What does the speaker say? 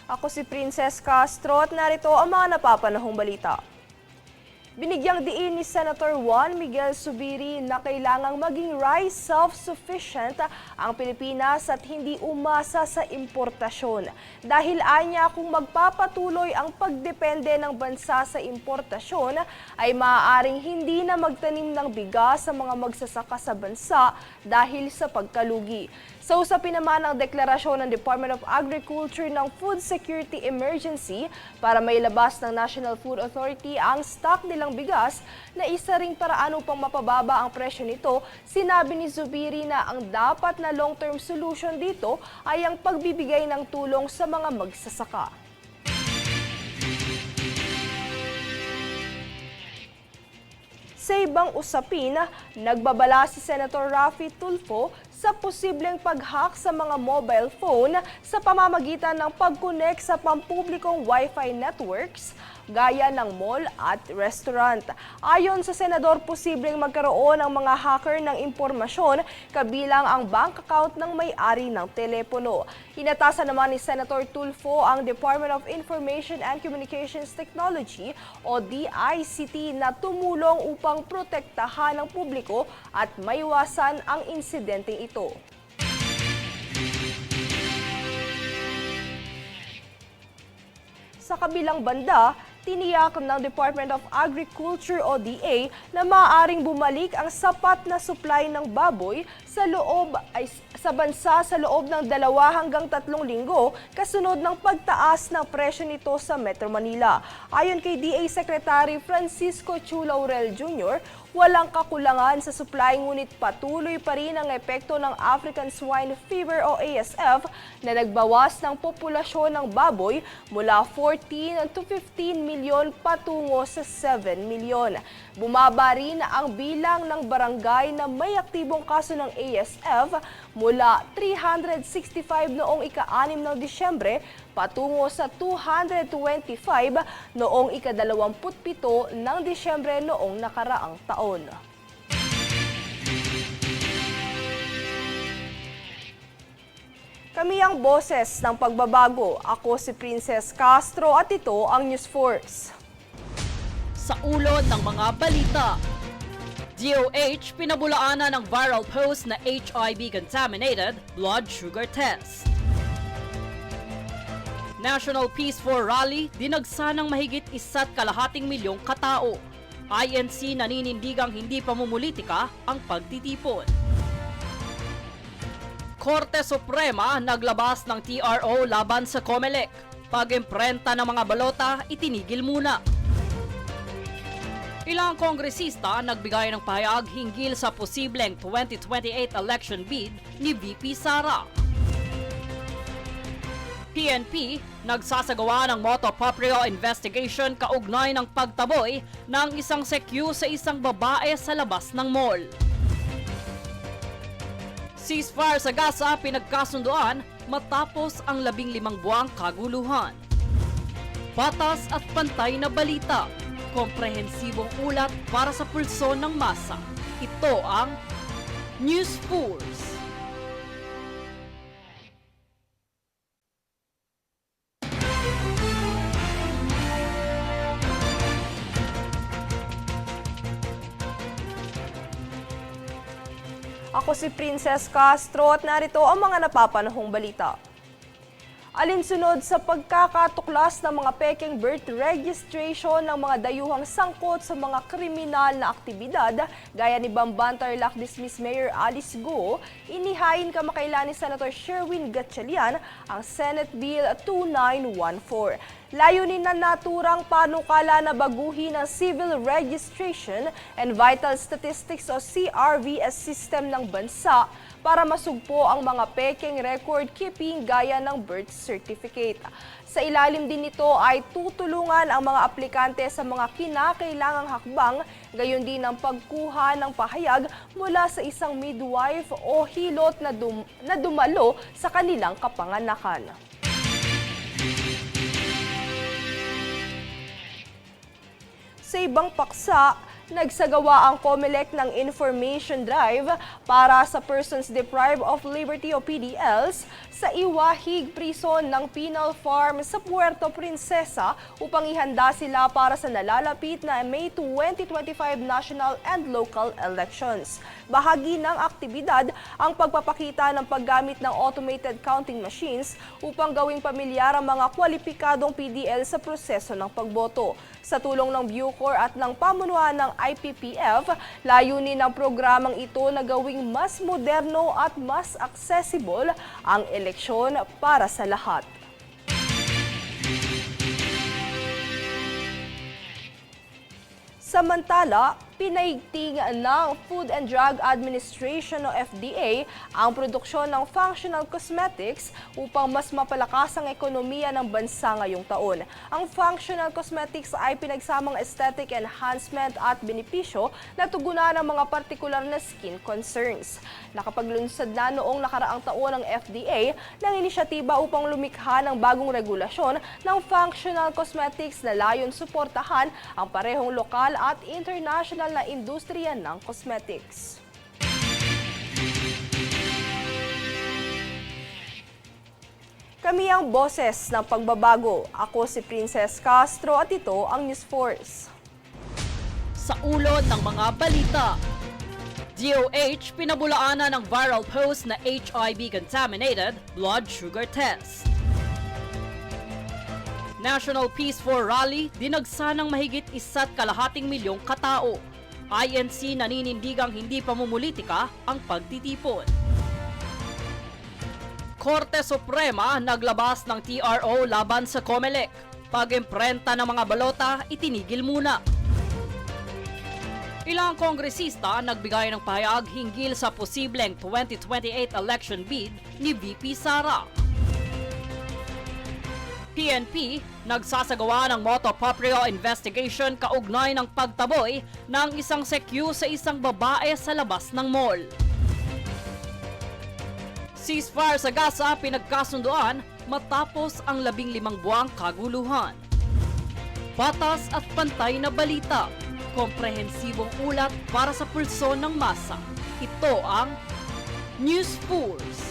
Ako si Princess Castro at narito ang mga napapanahong balita. Binigyang diin ni Senator Juan Miguel Zubiri na kailangang maging rice self-sufficient ang Pilipinas at hindi umasa sa importasyon. Dahil anya kung magpapatuloy ang pagdepende ng bansa sa importasyon ay maaaring hindi na magtanim ng bigas sa mga magsasaka sa bansa dahil sa pagkalugi. Sa usapin naman ang deklarasyon ng Department of Agriculture ng Food Security Emergency para mailabas ng National Food Authority ang stock nilang bigas na isa ring paraan upang mapababa ang presyo nito, sinabi ni Zubiri na ang dapat na long-term solution dito ay ang pagbibigay ng tulong sa mga magsasaka. Sa ibang usapin, nagbabala si Senator Raffy Tulfo sa posibleng paghak sa mga mobile phone sa pamamagitan ng pag-connect sa pampublikong Wi-Fi networks gaya ng mall at restaurant. Ayon sa senador, posibleng magkaroon ng mga hacker ng impormasyon kabilang ang bank account ng may-ari ng telepono. Inatasan naman ni Senator Tulfo ang Department of Information and Communications Technology o DICT na tumulong upang protektahan ng publiko at maiwasan ang insidenteng ito. Sa kabilang banda, tiniyak ng Department of Agriculture o DA na maaaring bumalik ang sapat na supply ng baboy sa bansa sa loob ng 2 hanggang 3 linggo kasunod ng pagtaas ng presyo nito sa Metro Manila. Ayon kay DA Secretary Francisco Chu Laurel Jr., walang kakulangan sa supply ngunit patuloy pa rin ang epekto ng African Swine Fever o ASF na nagbawas ng populasyon ng baboy mula 14 to 15 milyon patungo sa 7 milyon. Bumaba rin ang bilang ng barangay na may aktibong kaso ng ASF mula 365 noong ika-6 ng Disyembre patungo sa 225 noong ika-27 ng Disyembre noong nakaraang taon. Kami ang boses ng pagbabago. Ako si Princess Castro at ito ang News Force. Sa ulo ng mga balita, DOH pinabulaanan ng viral post na HIV-contaminated blood sugar test. National Peace for Rally dinagsa ng mahigit 1.2 milyong katao. INC naninindigang hindi pamumulitika ang pagtitipon. Korte Suprema naglabas ng TRO laban sa COMELEC. Pag-imprenta ng mga balota, itinigil muna. Ilang kongresista nagbigay ng pahayag hinggil sa posibleng 2028 election bid ni VP Sara. PNP nagsasagawa ng motu proprio investigation kaugnay ng pagtaboy ng isang sekyu sa isang babae sa labas ng mall. Ceasefire sa Gaza pinagkasunduan matapos ang 15 buwang kaguluhan. Patas at pantay na balita, komprehensibong ulat para sa pulso ng masa. Ito ang News Force. Ako si Princess Castro at narito ang mga napapanahong balita. Alinsunod sa pagkakatuklas ng mga peking birth registration ng mga dayuhang sangkot sa mga kriminal na aktibidad, gaya ni Bamban Tarlac Dismiss Mayor Alice Guo, inihain kamakailan ni Senator Sherwin Gatchalian ang Senate Bill 2914. Layunin na naturang panukala na baguhin ang Civil Registration and Vital Statistics o CRVS system ng bansa para masugpo ang mga peking record keeping gaya ng birth certificate. Sa ilalim din nito ay tutulungan ang mga aplikante sa mga kinakailangang hakbang, gayon din ang pagkuha ng pahayag mula sa isang midwife o hilot na dumalo sa kanilang kapanganakan. Sa ibang paksa, Nagsagawa ang COMELEC ng information drive para sa Persons Deprived of Liberty o PDLs sa Iwahig Prison ng Penal Farm sa Puerto Princesa upang ihanda sila para sa nalalapit na May 2025 national and local elections. Bahagi ng aktibidad ang pagpapakita ng paggamit ng automated counting machines upang gawing pamilyar ang mga kwalipikadong PDL sa proseso ng pagboto. Sa tulong ng Bucor at ng pamunuan ng IPPF, layunin ng programang ito na gawing mas moderno at mas accessible ang eleksyon para sa lahat. Samantala, pinaigting ng Food and Drug Administration o FDA ang produksyon ng functional cosmetics upang mas mapalakas ang ekonomiya ng bansa ngayong taon. Ang functional cosmetics ay pinagsamang aesthetic enhancement at benepisyo na tugunan ng mga partikular na skin concerns. Nakapaglunsad na noong nakaraang taon ng FDA ng inisyatiba upang lumikha ng bagong regulasyon ng functional cosmetics na layon suportahan ang parehong lokal at international na industriya ng cosmetics. Kami ang boses ng pagbabago. Ako si Princess Castro at ito ang News Force. Sa ulo ng mga balita, DOH pinabulaanan ng viral post na HIV-contaminated blood sugar test. National Peace for Rally dinagsa ng mahigit 1.2 milyong katao. INC naninindigang hindi pamumulitika ang pagtitipon. Korte Suprema naglabas ng TRO laban sa COMELEC. Pag-imprenta ng mga balota, itinigil muna. Ilang kongresista nagbigay ng pahayag hinggil sa posibleng 2028 election bid ni VP Sara. PNP nagsasagawa ng motu proprio investigation kaugnay ng pagtaboy ng isang sekyu sa isang babae sa labas ng mall. Ceasefire sa Gaza pinagkasunduan matapos ang 15 buwang kaguluhan. Patas at pantay na balita, komprehensibong ulat para sa pulso ng masa. Ito ang News Force.